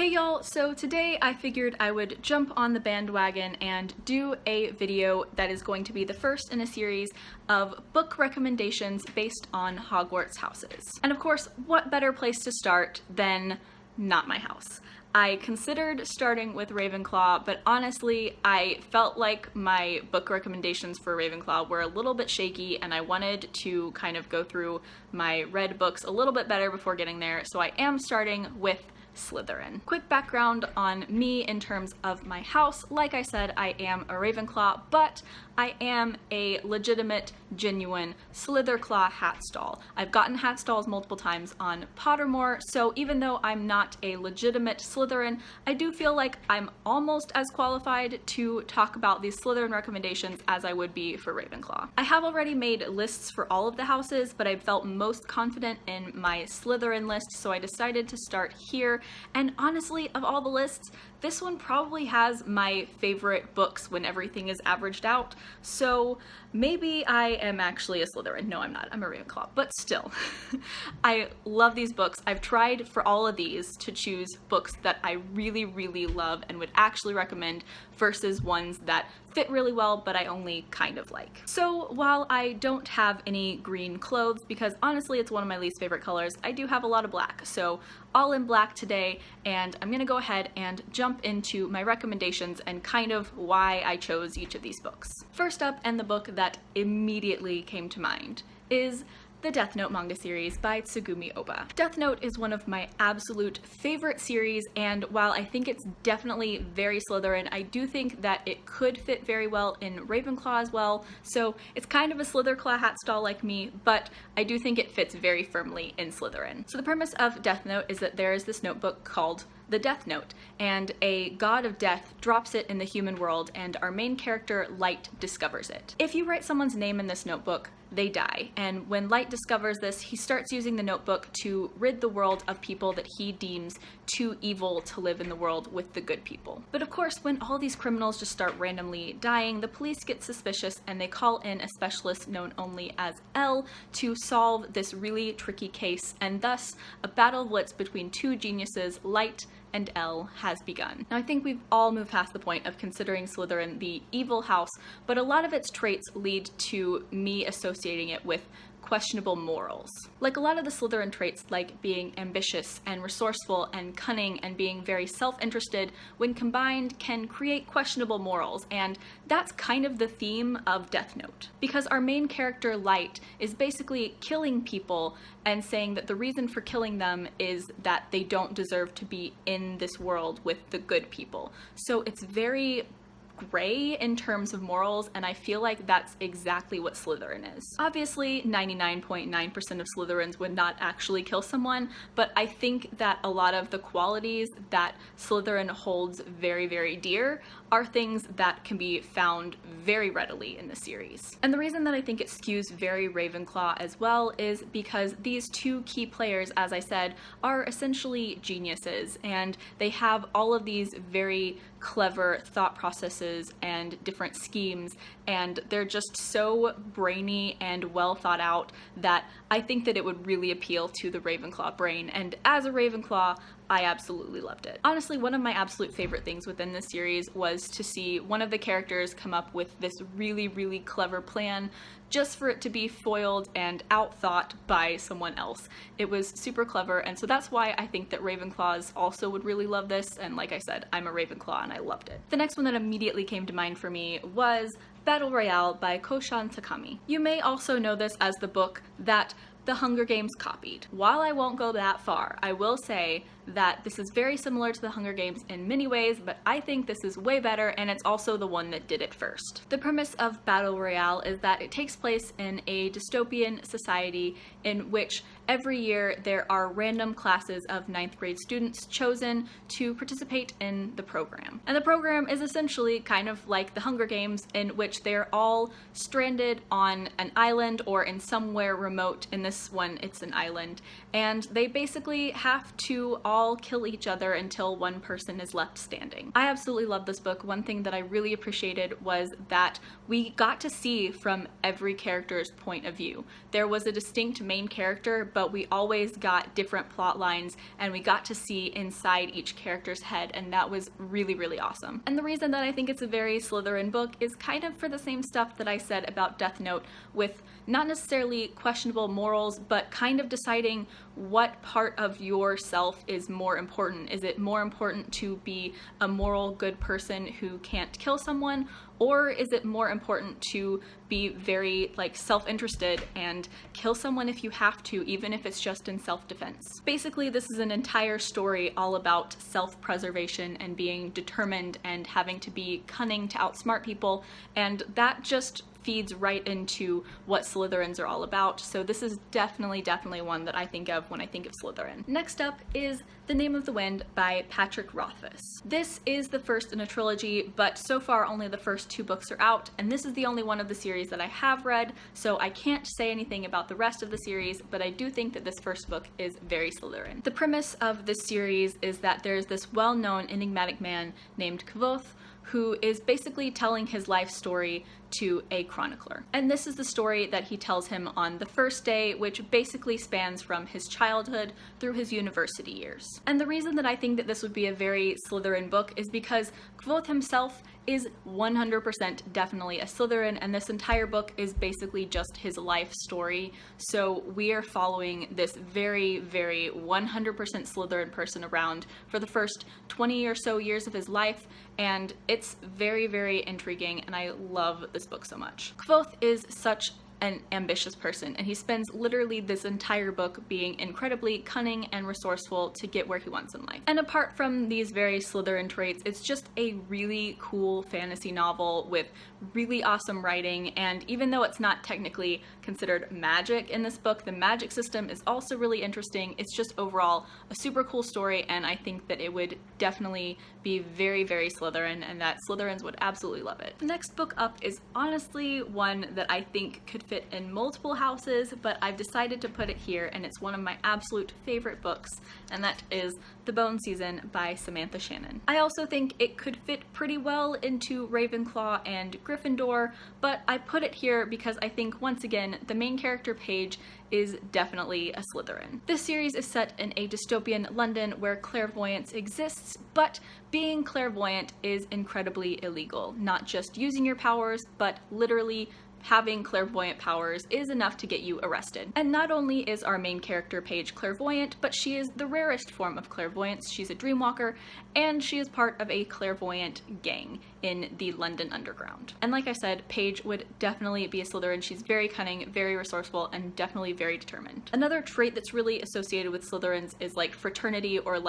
Hey y'all, so today I figured I would jump on the bandwagon and do a video that is going to be the first in a series of book recommendations based on Hogwarts houses. And of course, what better place to start than not my house? I considered starting with Ravenclaw, but honestly, I felt like my book recommendations for Ravenclaw were a little bit shaky and I wanted to kind of go through my read books a little bit better before getting there, so I am starting with Slytherin. Quick background on me in terms of my house. Like I said, I am a Ravenclaw, but I am a legitimate, genuine Slitherclaw hat stall. I've gotten hat stalls multiple times on Pottermore, so even though I'm not a legitimate Slytherin, I do feel like I'm almost as qualified to talk about these Slytherin recommendations as I would be for Ravenclaw. I have already made lists for all of the houses, but I felt most confident in my Slytherin list, so I decided to start here. And honestly, of all the lists, this one probably has my favorite books when everything is averaged out, so maybe I am actually a Slytherin. No, I'm not. I'm a Ravenclaw, but still. I love these books. I've tried for all of these to choose books that I really, really love and would actually recommend versus ones that fit really well, but I only kind of like. So while I don't have any green clothes, because honestly it's one of my least favorite colors, I do have a lot of black. So all in black today, and I'm gonna go ahead and jump into my recommendations and kind of why I chose each of these books. First up, and the book that immediately came to mind, is the Death Note manga series by Tsugumi Oba. Death Note is one of my absolute favorite series, and while I think it's definitely very Slytherin, I do think that it could fit very well in Ravenclaw as well, so it's kind of a Slitherclaw hat stall like me, but I do think it fits very firmly in Slytherin. So the premise of Death Note is that there is this notebook called the Death Note, and a god of death drops it in the human world, and our main character, Light, discovers it. If you write someone's name in this notebook, they die, and when Light discovers this, he starts using the notebook to rid the world of people that he deems too evil to live in the world with the good people. But of course, when all these criminals just start randomly dying, the police get suspicious and they call in a specialist known only as L to solve this really tricky case, and thus a battle blitz between two geniuses, Light and L, has begun. Now I think we've all moved past the point of considering Slytherin the evil house, but a lot of its traits lead to me associating it with questionable morals. Like a lot of the Slytherin traits, like being ambitious and resourceful and cunning and being very self-interested, when combined can create questionable morals, and that's kind of the theme of Death Note. Because our main character, Light, is basically killing people and saying that the reason for killing them is that they don't deserve to be in this world with the good people. So it's very gray in terms of morals, and I feel like that's exactly what Slytherin is. Obviously, 99.9% of Slytherins would not actually kill someone, but I think that a lot of the qualities that Slytherin holds very, very dear are things that can be found very readily in the series. And the reason that I think it skews very Ravenclaw as well is because these two key players, as I said, are essentially geniuses, and they have all of these very clever thought processes and different schemes, and they're just so brainy and well thought out that I think that it would really appeal to the Ravenclaw brain, and as a Ravenclaw, I absolutely loved it. Honestly, one of my absolute favorite things within this series was to see one of the characters come up with this really, really clever plan just for it to be foiled and outthought by someone else. It was super clever, and so that's why I think that Ravenclaws also would really love this, and like I said, I'm a Ravenclaw and I loved it. The next one that immediately came to mind for me was Battle Royale by Koshan Takami. You may also know this as the book that The Hunger Games copied. While I won't go that far, I will say that this is very similar to The Hunger Games in many ways, but I think this is way better, and it's also the one that did it first. The premise of Battle Royale is that it takes place in a dystopian society in which every year there are random classes of 9th grade students chosen to participate in the program. And the program is essentially kind of like The Hunger Games, in which they're all stranded on an island or in somewhere remote. In this one, it's an island, and they basically have to all all kill each other until one person is left standing. I absolutely love this book. One thing that I really appreciated was that we got to see from every character's point of view. There was a distinct main character, but we always got different plot lines, and we got to see inside each character's head, and that was really, really awesome. And the reason that I think it's a very Slytherin book is kind of for the same stuff that I said about Death Note, with not necessarily questionable morals, but kind of deciding what part of yourself is more important. Is it more important to be a moral, good person who can't kill someone, or is it more important to be very self-interested and kill someone if you have to, even if it's just in self-defense? Basically, this is an entire story all about self-preservation and being determined and having to be cunning to outsmart people, and that just feeds right into what Slytherins are all about. So this is definitely one that I think of when I think of Slytherin. Next up is The Name of the Wind by Patrick Rothfuss. This is the first in a trilogy, but so far only the first 2 books are out, and this is the only one of the series that I have read, so I can't say anything about the rest of the series, but I do think that this first book is very Slytherin. The premise of this series is that there's this well-known enigmatic man named Kvothe who is basically telling his life story to a chronicler. And this is the story that he tells him on the first day, which basically spans from his childhood through his university years. And the reason that I think that this would be a very Slytherin book is because Kvothe himself is 100% definitely a Slytherin, and this entire book is basically just his life story. So we are following this very 100% Slytherin person around for the first 20 or so years of his life, and it's very intriguing, and I love this book so much. Kvothe is such an ambitious person, and he spends literally this entire book being incredibly cunning and resourceful to get where he wants in life. And apart from these very Slytherin traits, it's just a really cool fantasy novel with really awesome writing, and even though it's not technically considered magic in this book, the magic system is also really interesting. It's just overall a super cool story, and I think that it would definitely be very Slytherin, and that Slytherins would absolutely love it. The next book up is honestly one that I think could fit in multiple houses, but I've decided to put it here, and it's one of my absolute favorite books, and that is The Bone Season by Samantha Shannon. I also think it could fit pretty well into Ravenclaw and Gryffindor, but I put it here because I think, once again, the main character Paige is definitely a Slytherin. This series is set in a dystopian London where clairvoyance exists, but being clairvoyant is incredibly illegal. Not just using your powers, but literally having clairvoyant powers is enough to get you arrested. And not only is our main character Paige clairvoyant, but she is the rarest form of clairvoyance. She's a dreamwalker, and she is part of a clairvoyant gang in the London Underground. And like I said, Paige would definitely be a Slytherin. She's very cunning, very resourceful, and definitely very determined. Another trait that's really associated with Slytherins is fraternity or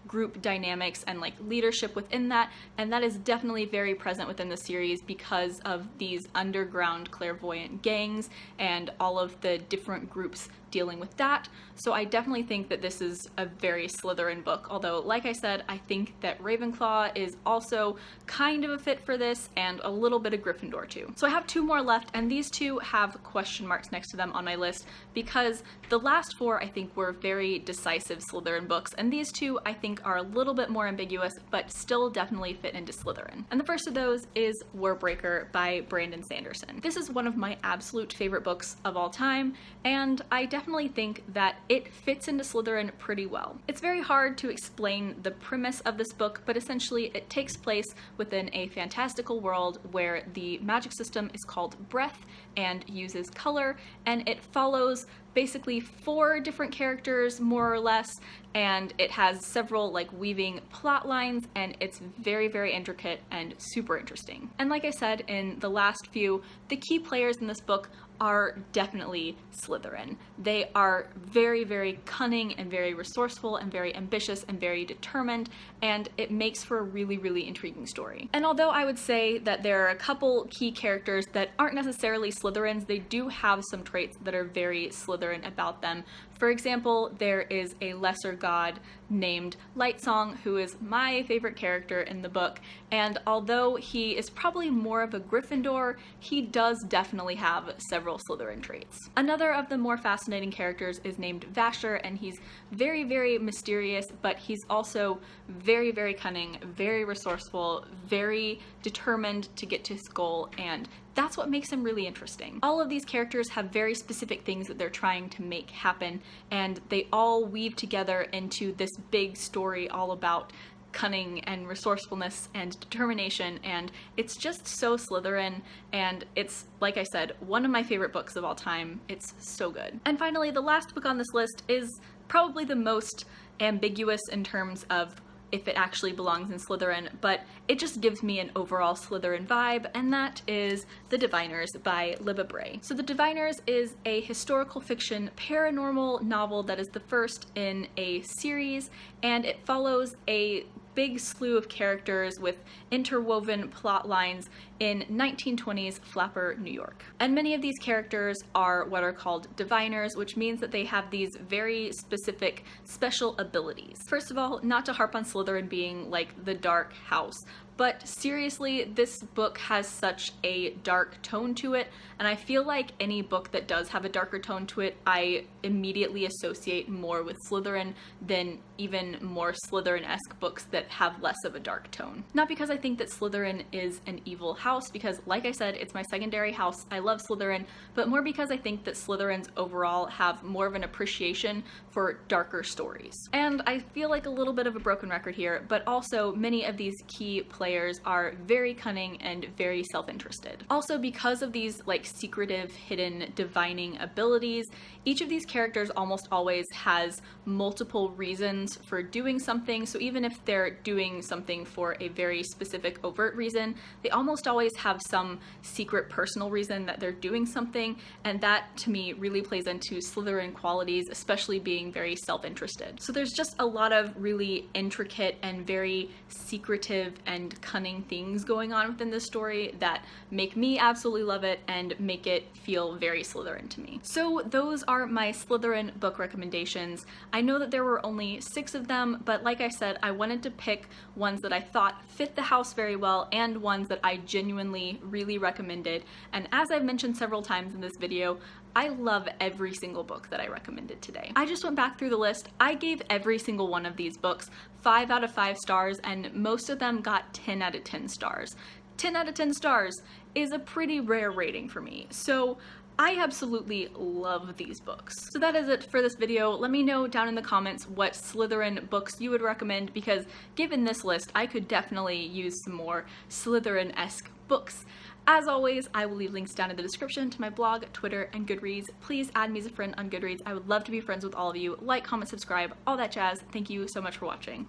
group dynamics and leadership within that, and that is definitely very present within the series because of these underground clairvoyant gangs and all of the different groups dealing with that. So I definitely think that this is a very Slytherin book, although like I said, I think that Ravenclaw is also kind of a fit for this, and a little bit of Gryffindor too. So I have 2 more left, and these 2 have question marks next to them on my list because the last 4 I think were very decisive Slytherin books, and these 2 I think are a little bit more ambiguous but still definitely fit into Slytherin. And the first of those is Warbreaker by Brandon Sanderson. This is one of my absolute favorite books of all time, and I definitely think that it fits into Slytherin pretty well. It's very hard to explain the premise of this book, but essentially it takes place within a fantastical world where the magic system is called breath and uses color, and it follows basically 4 different characters more or less, and it has several weaving plot lines, and it's very intricate and super interesting. And like I said in the last few, the key players in this book are definitely Slytherin. They are very cunning and very resourceful and very ambitious and very determined, and it makes for a really intriguing story. And although I would say that there are a couple key characters that aren't necessarily Slytherins, they do have some traits that are very Slytherin about them. For example, there is a lesser god named Lightsong, who is my favorite character in the book, and although he is probably more of a Gryffindor, he does definitely have several Slytherin traits. Another of the more fascinating characters is named Vasher, and he's very, very mysterious, but he's also very, very cunning, very resourceful, very determined to get to his goal, and that's what makes him really interesting. All of these characters have very specific things that they're trying to make happen, and they all weave together into this big story all about cunning and resourcefulness and determination, and it's just so Slytherin, and it's, like I said, one of my favorite books of all time. It's so good. And finally, the last book on this list is probably the most ambiguous in terms of if it actually belongs in Slytherin, but it just gives me an overall Slytherin vibe, and that is The Diviners by Libba Bray. So The Diviners is a historical fiction paranormal novel that is the first in a series, and it follows a big slew of characters with interwoven plot lines in 1920s Flapper, New York. And many of these characters are what are called diviners, which means that they have these very specific special abilities. First of all, not to harp on Slytherin being like the dark house, but seriously, this book has such a dark tone to it, and I feel like any book that does have a darker tone to it, I immediately associate more with Slytherin than even more Slytherin-esque books that have less of a dark tone. Not because I think that Slytherin is an evil house, because like I said, it's my secondary house, I love Slytherin, but more because I think that Slytherins overall have more of an appreciation for darker stories. And I feel like a little bit of a broken record here, but also many of these key players are very cunning and very self-interested. Also, because of these like secretive, hidden, divining abilities, each of these characters almost always has multiple reasons for doing something, so even if they're doing something for a very specific overt reason, they almost always have some secret personal reason that they're doing something, and that to me really plays into Slytherin qualities, especially being very self-interested. So there's just a lot of really intricate and very secretive and cunning things going on within this story that make me absolutely love it and make it feel very Slytherin to me. So those are my Slytherin book recommendations. I know that there were only 6 of them, but like I said, I wanted to pick ones that I thought fit the house very well and ones that I genuinely really recommended. And as I've mentioned several times in this video, I love every single book that I recommended today. I just went back through the list. I gave every single one of these books 5 out of 5 stars, and most of them got 10 out of 10 stars. 10 out of 10 stars is a pretty rare rating for me, so I absolutely love these books. So that is it for this video. Let me know down in the comments what Slytherin books you would recommend, because given this list, I could definitely use some more Slytherin-esque books. As always, I will leave links down in the description to my blog, Twitter, and Goodreads. Please add me as a friend on Goodreads. I would love to be friends with all of you. Like, comment, subscribe, all that jazz. Thank you so much for watching.